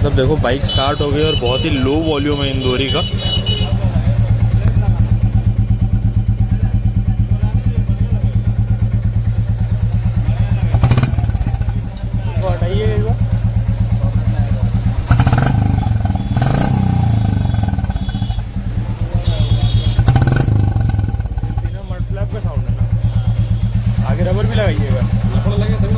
मतलब देखो bike start हो गई और बहुत ही लो वॉल्यूम है इंदौरी का। आगे रबर भी लगाइएगा।